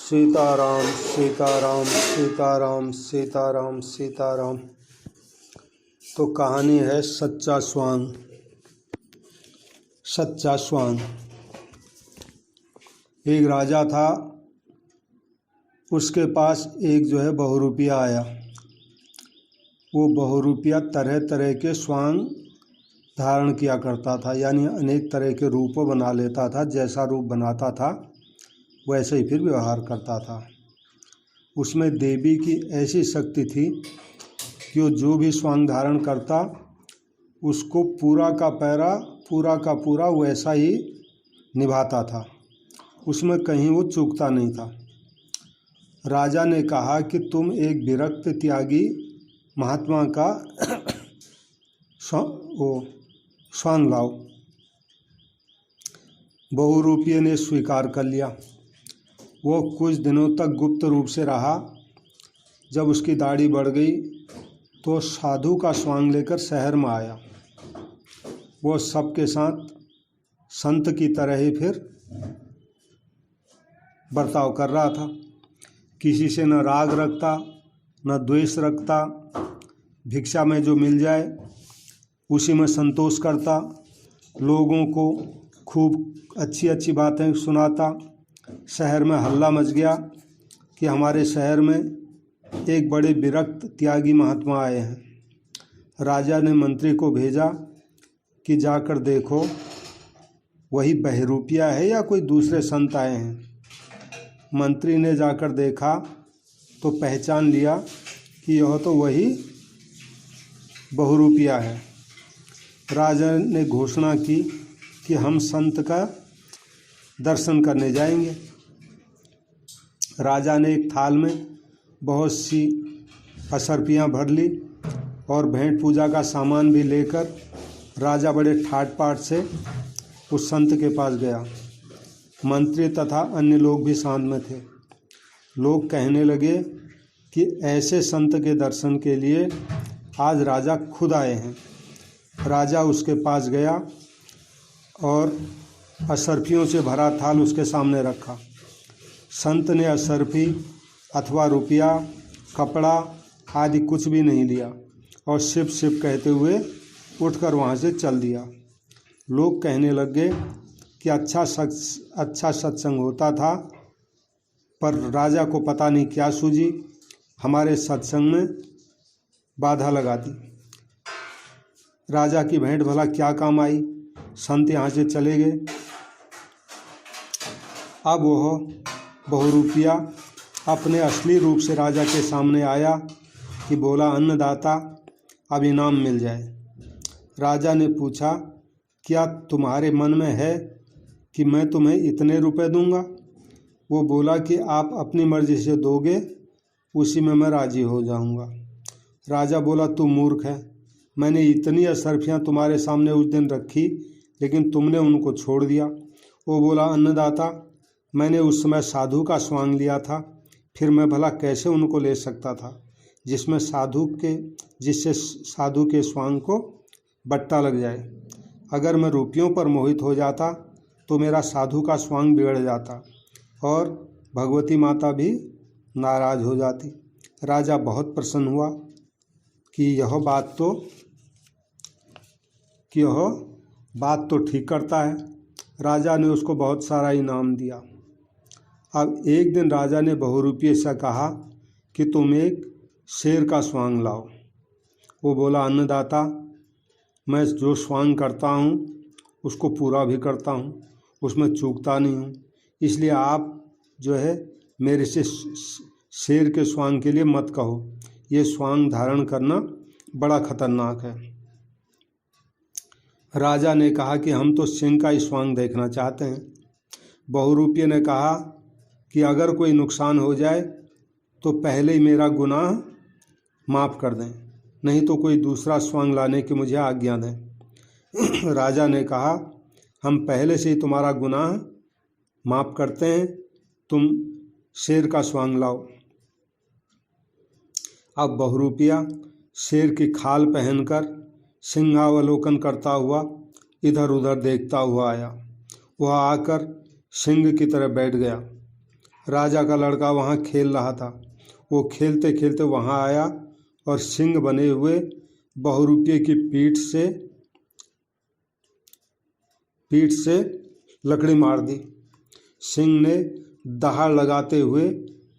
सीताराम सीताराम सीताराम सीताराम सीताराम। तो कहानी है सच्चा स्वांग। सच्चा स्वांग। एक राजा था, उसके पास एक बहुरूपिया आया। वो बहुरूपिया तरह तरह के स्वांग धारण किया करता था, यानी अनेक तरह के रूप बना लेता था। जैसा रूप बनाता था वैसे ही फिर व्यवहार करता था। उसमें देवी की ऐसी शक्ति थी कि वो जो भी स्वांग धारण करता उसको पूरा का पूरा वैसा ही निभाता था। उसमें कहीं वो चूकता नहीं था। राजा ने कहा कि तुम एक विरक्त त्यागी महात्मा का स्वांग लाओ। बहुरूपिये ने स्वीकार कर लिया। वो कुछ दिनों तक गुप्त रूप से रहा। जब उसकी दाढ़ी बढ़ गई तो साधु का स्वांग लेकर शहर में आया। वो सबके साथ संत की तरह ही फिर बर्ताव कर रहा था। किसी से न राग रखता न द्वेष रखता। भिक्षा में जो मिल जाए उसी में संतोष करता। लोगों को खूब अच्छी अच्छी बातें सुनाता। शहर में हल्ला मच गया कि हमारे शहर में एक बड़े विरक्त त्यागी महात्मा आए हैं। राजा ने मंत्री को भेजा कि जाकर देखो वही बहुरूपिया है या कोई दूसरे संत आए हैं। मंत्री ने जाकर देखा तो पहचान लिया कि यह तो वही बहुरूपिया है। राजा ने घोषणा की कि हम संत का दर्शन करने जाएंगे। राजा ने एक थाल में बहुत सी असरफियाँ भर ली और भेंट पूजा का सामान भी लेकर राजा बड़े ठाट पाट से उस संत के पास गया। मंत्री तथा अन्य लोग भी साथ में थे। लोग कहने लगे कि ऐसे संत के दर्शन के लिए आज राजा खुद आए हैं। राजा उसके पास गया और असरफियों से भरा थाल उसके सामने रखा। संत ने असरफी अथवा रुपया, कपड़ा आदि कुछ भी नहीं लिया और शिव शिव कहते हुए उठकर वहाँ से चल दिया। लोग कहने लगे कि अच्छा सत्संग होता था, पर राजा को पता नहीं क्या सूझी, हमारे सत्संग में बाधा लगा दी। राजा की भेंट भला क्या काम आई। संत यहाँ से चले गए। अब वह बहुरूपिया अपने असली रूप से राजा के सामने आया कि बोला, अन्नदाता अब इनाम मिल जाए। राजा ने पूछा, क्या तुम्हारे मन में है कि मैं तुम्हें इतने रुपए दूंगा? वो बोला कि आप अपनी मर्जी से दोगे, उसी में मैं राजी हो जाऊंगा। राजा बोला, तू मूर्ख है। मैंने इतनी असरफियाँ तुम्हारे सामने उस दिन रखी, लेकिन तुमने उनको छोड़ दिया। वो बोला, अन्नदाता मैंने उस समय साधु का स्वांग लिया था, फिर मैं भला कैसे उनको ले सकता था जिससे साधु के स्वांग को बट्टा लग जाए। अगर मैं रुपयों पर मोहित हो जाता तो मेरा साधु का स्वांग बिगड़ जाता और भगवती माता भी नाराज हो जाती। राजा बहुत प्रसन्न हुआ कि यह बात तो ठीक करता है। राजा ने उसको बहुत सारा इनाम दिया। अब एक दिन राजा ने बहुरूपिये से कहा कि तुम एक शेर का स्वांग लाओ। वो बोला, अन्नदाता मैं जो स्वांग करता हूँ उसको पूरा भी करता हूँ, उसमें चूकता नहीं हूँ। इसलिए आप मेरे से शेर के स्वांग के लिए मत कहो। ये स्वांग धारण करना बड़ा खतरनाक है। राजा ने कहा कि हम तो सिंह का ही स्वांग देखना चाहते हैं। बहुरूपिये ने कहा कि अगर कोई नुकसान हो जाए तो पहले ही मेरा गुनाह माफ़ कर दें, नहीं तो कोई दूसरा स्वांग लाने की मुझे आज्ञा दें। राजा ने कहा, हम पहले से ही तुम्हारा गुनाह माफ़ करते हैं, तुम शेर का स्वांग लाओ। अब बहुरूपिया शेर की खाल पहनकर सिंहावलोकन करता हुआ इधर उधर देखता हुआ आया। वह आकर सिंह की तरह बैठ गया। राजा का लड़का वहाँ खेल रहा था। वो खेलते खेलते वहाँ आया और सिंह बने हुए बहुरूपिये की पीठ से लकड़ी मार दी। सिंह ने दहाड़ लगाते हुए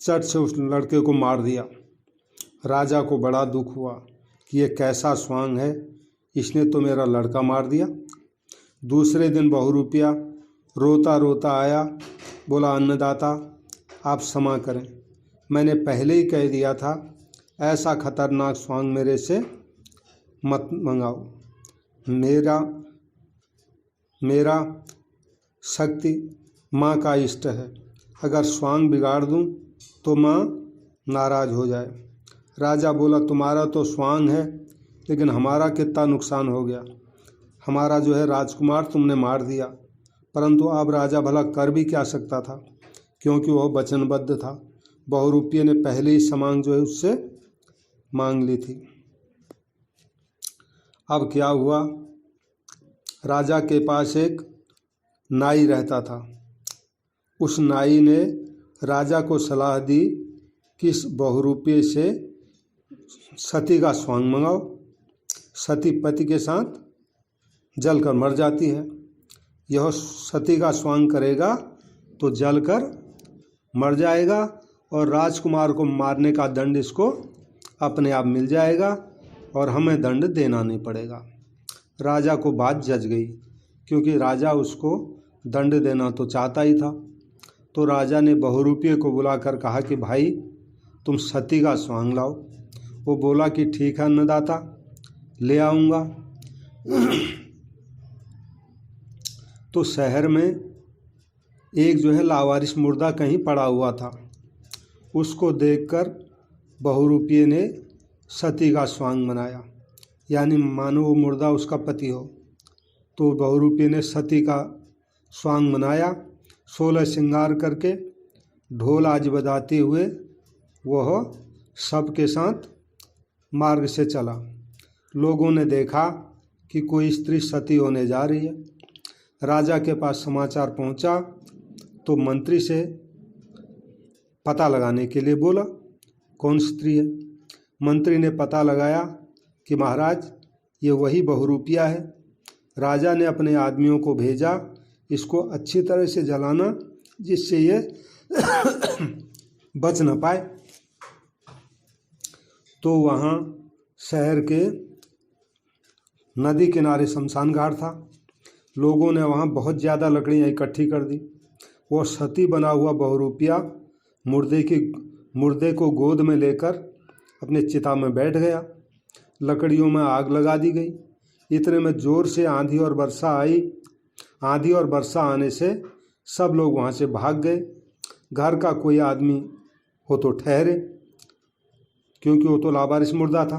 चट से उस लड़के को मार दिया। राजा को बड़ा दुख हुआ कि ये कैसा स्वांग है, इसने तो मेरा लड़का मार दिया। दूसरे दिन बहुरूपिया रोता रोता आया, बोला अन्नदाता आप क्षमा करें, मैंने पहले ही कह दिया था ऐसा खतरनाक स्वांग मेरे से मत मंगाओ। मेरा शक्ति माँ का इष्ट है, अगर स्वांग बिगाड़ दूँ तो माँ नाराज़ हो जाए। राजा बोला तुम्हारा तो स्वांग है, लेकिन हमारा कितना नुकसान हो गया। हमारा जो है राजकुमार तुमने मार दिया, परंतु अब राजा भला कर भी क्या सकता था, क्योंकि वह वचनबद्ध था। बहुरूपिये ने पहले ही समांग जो है उससे मांग ली थी। अब क्या हुआ, राजा के पास एक नाई रहता था। उस नाई ने राजा को सलाह दी कि इस बहुरूपिये से सती का स्वांग मंगाओ। सती पति के साथ जलकर मर जाती है, यह सती का स्वांग करेगा तो जलकर मर जाएगा और राजकुमार को मारने का दंड इसको अपने आप मिल जाएगा और हमें दंड देना नहीं पड़ेगा। राजा को बात जच गई, क्योंकि राजा उसको दंड देना तो चाहता ही था। तो राजा ने बहुरूपिये को बुलाकर कहा कि भाई तुम सती का स्वांग लाओ। वो बोला कि ठीक है अन्नदाता, ले आऊँगा। तो शहर में एक जो है लावारिस मुर्दा कहीं पड़ा हुआ था। उसको देखकर बहुरूपिये ने सती का स्वांग मनाया, यानी मानो वो मुर्दा उसका पति हो। तो बहुरूपिये ने सती का स्वांग मनाया। 16 श्रृंगार करके ढोल आज बजाते हुए वह सबके साथ मार्ग से चला। लोगों ने देखा कि कोई स्त्री सती होने जा रही है। राजा के पास समाचार पहुंचा तो मंत्री से पता लगाने के लिए बोला कौन स्त्री है। मंत्री ने पता लगाया कि महाराज ये वही बहुरूपिया है। राजा ने अपने आदमियों को भेजा इसको अच्छी तरह से जलाना, जिससे ये बच न पाए। तो वहाँ शहर के नदी किनारे शमशान घाट था। लोगों ने वहाँ बहुत ज़्यादा लकड़ियाँ इकट्ठी कर दी। वो सती बना हुआ बहुरूपिया मुर्दे को गोद में लेकर अपने चिता में बैठ गया। लकड़ियों में आग लगा दी गई। इतने में ज़ोर से आंधी और वर्षा आई। आंधी और वर्षा आने से सब लोग वहाँ से भाग गए। घर का कोई आदमी हो तो ठहरे, क्योंकि वो तो लावारिस मुर्दा था,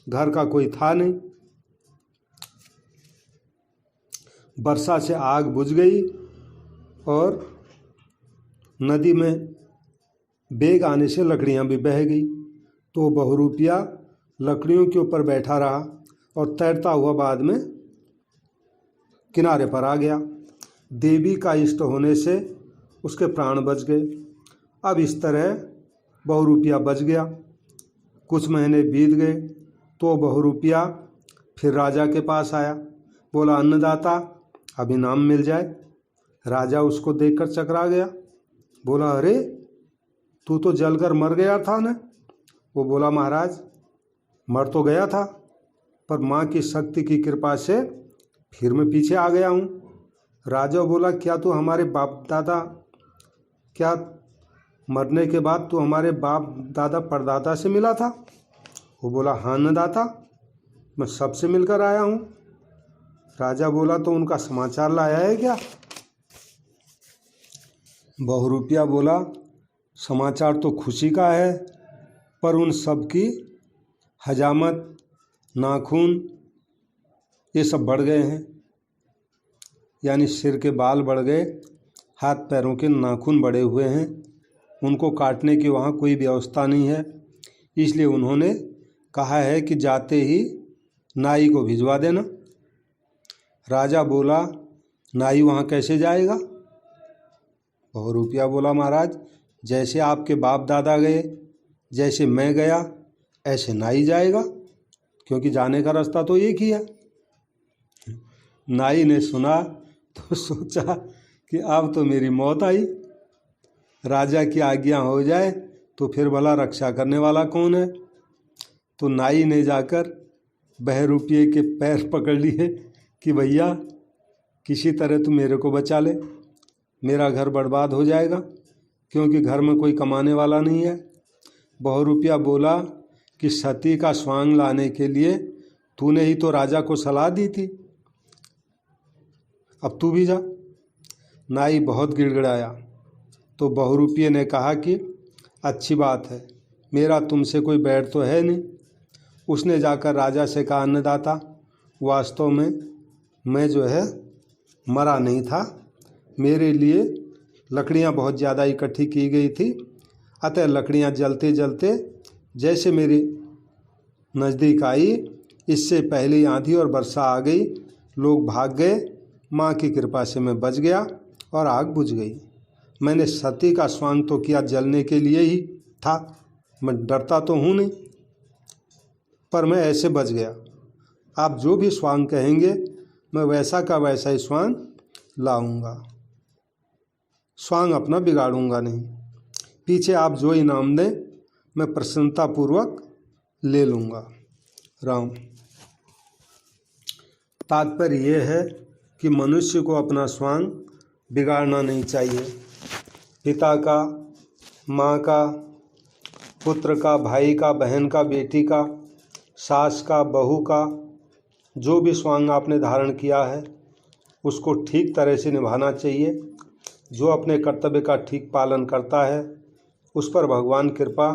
घर का कोई था नहीं। वर्षा से आग बुझ गई और नदी में बेग आने से लकड़ियाँ भी बह गई। तो बहुरूपिया लकड़ियों के ऊपर बैठा रहा और तैरता हुआ बाद में किनारे पर आ गया। देवी का इष्ट होने से उसके प्राण बच गए। अब इस तरह बहुरूपिया बच गया। कुछ महीने बीत गए तो बहुरूपिया फिर राजा के पास आया, बोला अन्नदाता अब इनाम मिल जाए। राजा उसको देखकर चकरा गया, बोला अरे तू तो जलकर मर गया था ना। वो बोला महाराज मर तो गया था, पर माँ की शक्ति की कृपा से फिर मैं पीछे आ गया हूँ। राजा बोला क्या तू हमारे बाप दादा, क्या मरने के बाद तू हमारे बाप दादा परदादा से मिला था। वो बोला हाँ अन्नदाता, मैं सबसे मिलकर आया हूँ। राजा बोला तो उनका समाचार लाया है क्या। बहुरूपिया बोला समाचार तो खुशी का है, पर उन सब की हजामत, नाखून ये सब बढ़ गए हैं, यानी सिर के बाल बढ़ गए, हाथ पैरों के नाखून बढ़े हुए हैं। उनको काटने की वहाँ कोई व्यवस्था नहीं है, इसलिए उन्होंने कहा है कि जाते ही नाई को भिजवा देना। राजा बोला नाई वहाँ कैसे जाएगा। बहुरूपिया बोला महाराज जैसे आपके बाप दादा गए, जैसे मैं गया, ऐसे नाई जाएगा, क्योंकि जाने का रास्ता तो एक ही है। नाई ने सुना तो सोचा कि अब तो मेरी मौत आई, राजा की आज्ञा हो जाए तो फिर भला रक्षा करने वाला कौन है। तो नाई ने जाकर बहरूपिये के पैर पकड़ लिए कि भैया किसी तरह तू मेरे को बचा ले, मेरा घर बर्बाद हो जाएगा, क्योंकि घर में कोई कमाने वाला नहीं है। बहरूपिया बोला कि सती का स्वांग लाने के लिए तूने ही तो राजा को सलाह दी थी, अब तू भी जा। नाई बहुत गिड़गिड़ाया तो बहरूपिये ने कहा कि अच्छी बात है, मेरा तुमसे कोई बैर तो है नहीं। उसने जाकर राजा से कहा, अन्नदाता वास्तव में मैं जो है मरा नहीं था, मेरे लिए लकड़ियाँ बहुत ज़्यादा इकट्ठी की गई थी, अतः लकड़ियाँ जलते जलते जैसे मेरी नज़दीक आई, इससे पहले आंधी और वर्षा आ गई, लोग भाग गए, माँ की कृपा से मैं बच गया और आग बुझ गई। मैंने सती का स्वांग तो किया जलने के लिए ही था, मैं डरता तो हूँ नहीं, पर मैं ऐसे बच गया। आप जो भी स्वांग कहेंगे मैं वैसा का वैसा ही स्वांग लाऊंगा, स्वांग अपना बिगाड़ूंगा नहीं। पीछे आप जो इनाम दें मैं प्रसन्नतापूर्वक ले लूँगा। राम। तात्पर्य ये है कि मनुष्य को अपना स्वांग बिगाड़ना नहीं चाहिए। पिता का, माँ का, पुत्र का, भाई का, बहन का, बेटी का, सास का, बहू का, जो भी स्वांग आपने धारण किया है उसको ठीक तरह से निभाना चाहिए। जो अपने कर्तव्य का ठीक पालन करता है उस पर भगवान कृपा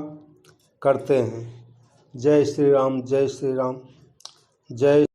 करते हैं। जय श्री राम, जय श्री राम, जय।